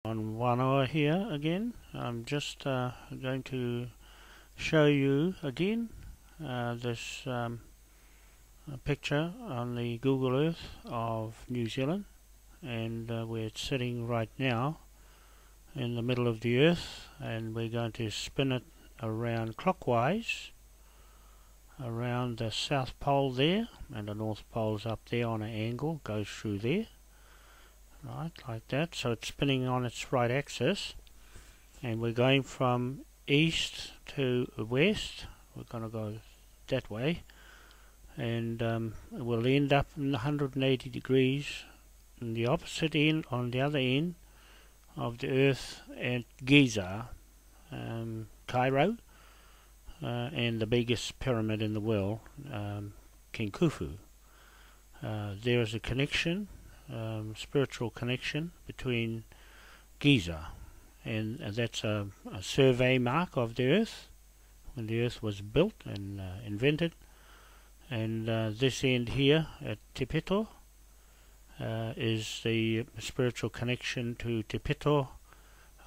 On 1 hour here again. I'm just going to show you again this picture on the Google Earth of New Zealand, and where it's sitting right now in the middle of the Earth, and we're going to spin it around clockwise around the South Pole there, and the North Pole's up there on an angle, goes through there. Right, like that. So it's spinning on its right axis, and we're going from east to west. We're going to go that way, and we'll end up in 180 degrees in the opposite end, on the other end of the Earth, at Giza, Cairo, and the biggest pyramid in the world, King Khufu. There is a connection, spiritual connection between Giza, and that's a survey mark of the Earth when the Earth was built and invented. And this end here at Te Pito is the spiritual connection to Te Pito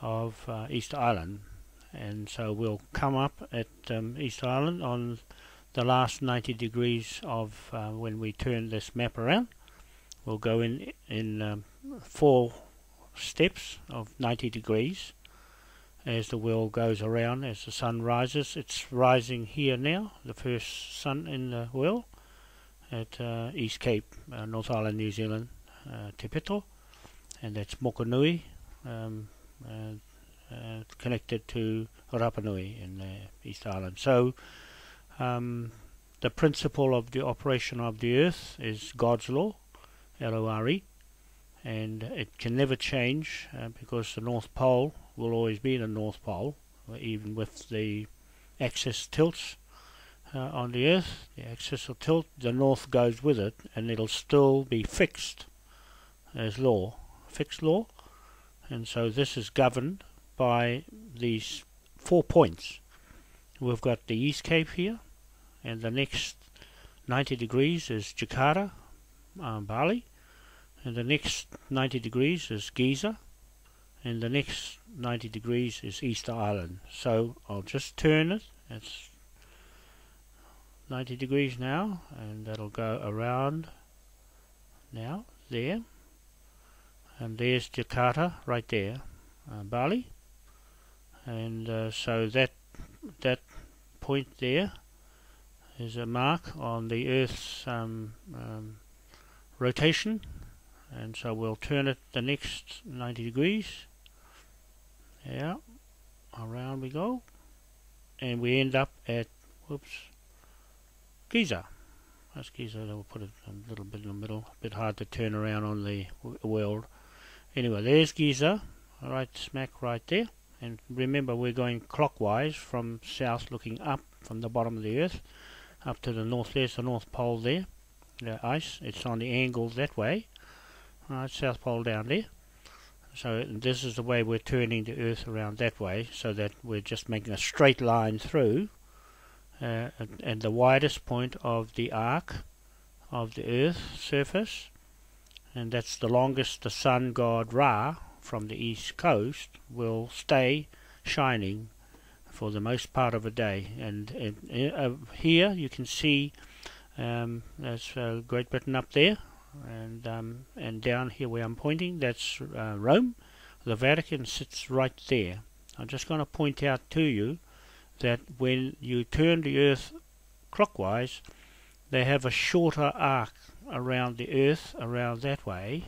of Easter Island. And so we'll come up at Easter Island on the last 90 degrees of when we turn this map around. We'll go in 4 steps of 90 degrees as the wheel goes around, as the sun rises. It's rising here now, the first sun in the wheel at East Cape, North Island, New Zealand, Te Pito, and that's Mokonui, connected to Rapa Nui in East Island. So the principle of the operation of the Earth is God's law, L-O-R-E, and it can never change because the North Pole will always be the North Pole, even with the axis tilts on the Earth. The axis will tilt, the North goes with it, and it'll still be fixed as law, fixed law. And so this is governed by these 4 points. We've got the East Cape here, and the next 90 degrees is Jakarta, Bali, and the next 90 degrees is Giza, and the next 90 degrees is Easter Island. So I'll just turn it. It's 90 degrees now, and that'll go around now there, and there's Jakarta right there, Bali, and so that point there is a mark on the Earth's rotation, and so we'll turn it the next 90 degrees. Yeah, around we go, and we end up at Giza. That's Giza. We'll put it a little bit in the middle. A bit hard to turn around on the world. Anyway, there's Giza, right smack right there. And remember, we're going clockwise from south, looking up from the bottom of the Earth up to the north. There's the North Pole there. The ice, it's on the angle that way, right, South Pole down there. So this is the way we're turning the Earth around that way, so that we're just making a straight line through, and the widest point of the arc of the Earth surface, and that's the longest the sun god Ra from the east coast will stay shining for the most part of a day. And here you can see that's Great Britain up there, and down here where I'm pointing, that's Rome. The Vatican sits right there. I'm just going to point out to you that when you turn the Earth clockwise, they have a shorter arc around the Earth, around that way,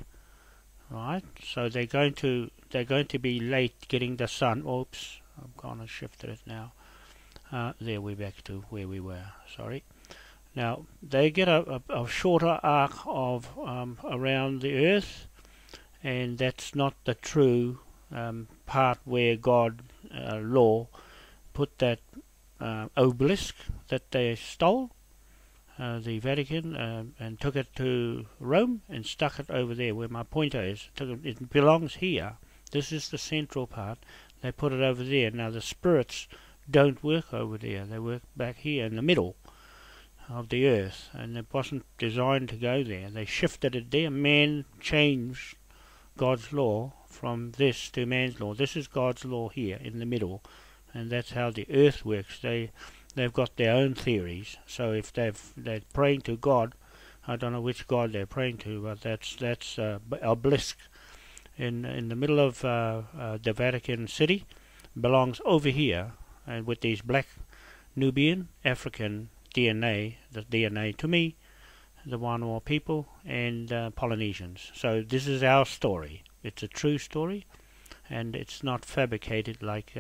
right? So they're going to be late getting the sun. Oops, I'm going to shift it now. There, we're back to where we were. Sorry. Now they get a shorter arc of around the Earth, and that's not the true part where God law put that obelisk that they stole, the Vatican, and took it to Rome and stuck it over there where my pointer is. It belongs here. This is the central part. They put it over there. Now the spirits don't work over there. They work back here in the middle of the Earth, and it wasn't designed to go there. They shifted it there. Man changed God's law from this to man's law. This is God's law here in the middle, and that's how the earth works. They've got their own theories. So if they're praying to God, I don't know which God they're praying to, but that's obelisk in the middle of the Vatican City belongs over here, and with these black Nubian African DNA, the DNA to me, the Wānoa people, and Polynesians. So this is our story. It's a true story, and it's not fabricated like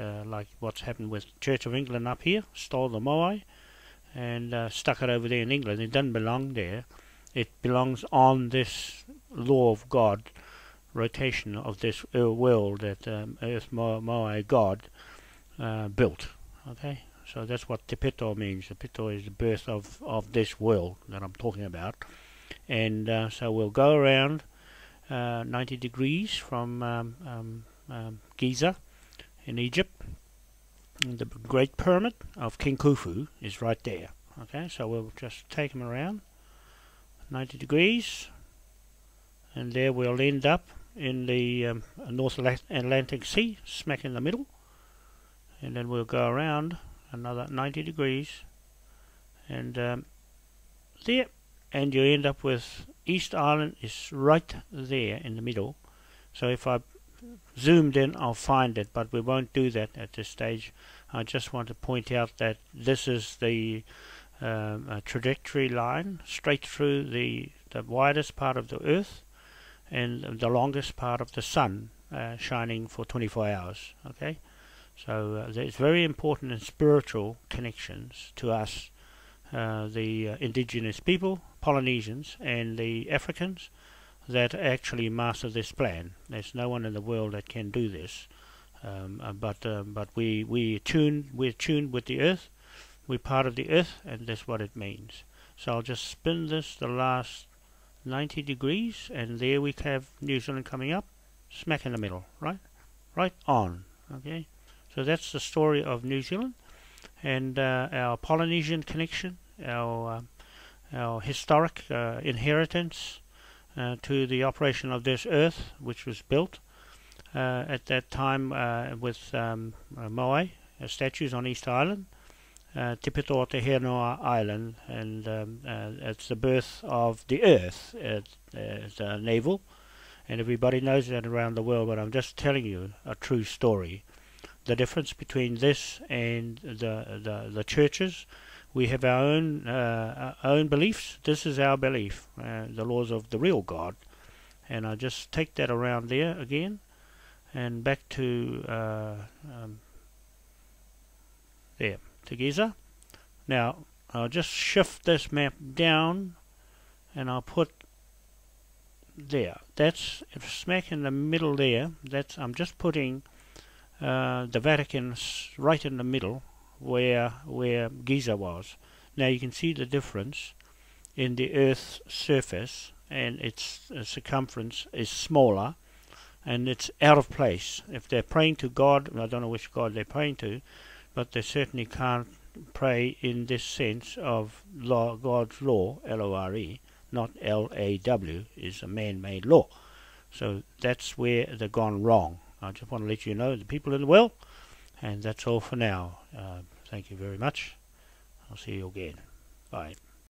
what's happened with Church of England up here. Stole the moai and stuck it over there in England. It doesn't belong there. It belongs on this law of God, rotation of this world that Earth Moai God built. Okay, so that's what Te Pito means. Te Pito is the birth of this world that I'm talking about. And so we'll go around 90 degrees from Giza in Egypt. And the Great Pyramid of King Khufu is right there. Okay, so we'll just take him around 90 degrees, and there we'll end up in the North Atlantic Sea, smack in the middle, and then we'll go around another 90 degrees, and there, and you end up with East Island is right there in the middle. So if I zoomed in, I'll find it, but we won't do that at this stage. I just want to point out that this is the trajectory line straight through the widest part of the earth and the longest part of the sun shining for 24 hours. Okay, so it's very important in spiritual connections to us, the indigenous people, Polynesians and the Africans, that actually master this plan. There's no one in the world that can do this, but we're tuned with the earth. We're part of the earth, and that's what it means. So I'll just spin this the last 90 degrees, and there we have New Zealand coming up, smack in the middle, right on. Okay, so that's the story of New Zealand, and our Polynesian connection, our historic inheritance to the operation of this earth, which was built at that time with moai statues on East Island. Te Pito o Te Henoa Island, and it's the birth of the earth as a navel, and everybody knows that around the world, but I'm just telling you a true story. The difference between this and the churches, we have our own beliefs. This is our belief, the laws of the real God, and I just take that around there again and back to there. To Giza. Now I'll just shift this map down and I'll put there. That's smack in the middle there. I'm just putting the Vatican right in the middle where Giza was. Now you can see the difference in the Earth's surface, and its circumference is smaller, and it's out of place. If they're praying to God, I don't know which God they're praying to, but they certainly can't pray in this sense of God's law, L-O-R-E, not L-A-W, is a man-made law. So that's where they've gone wrong. I just want to let you know, the people in the world, and that's all for now. Thank you very much. I'll see you again. Bye.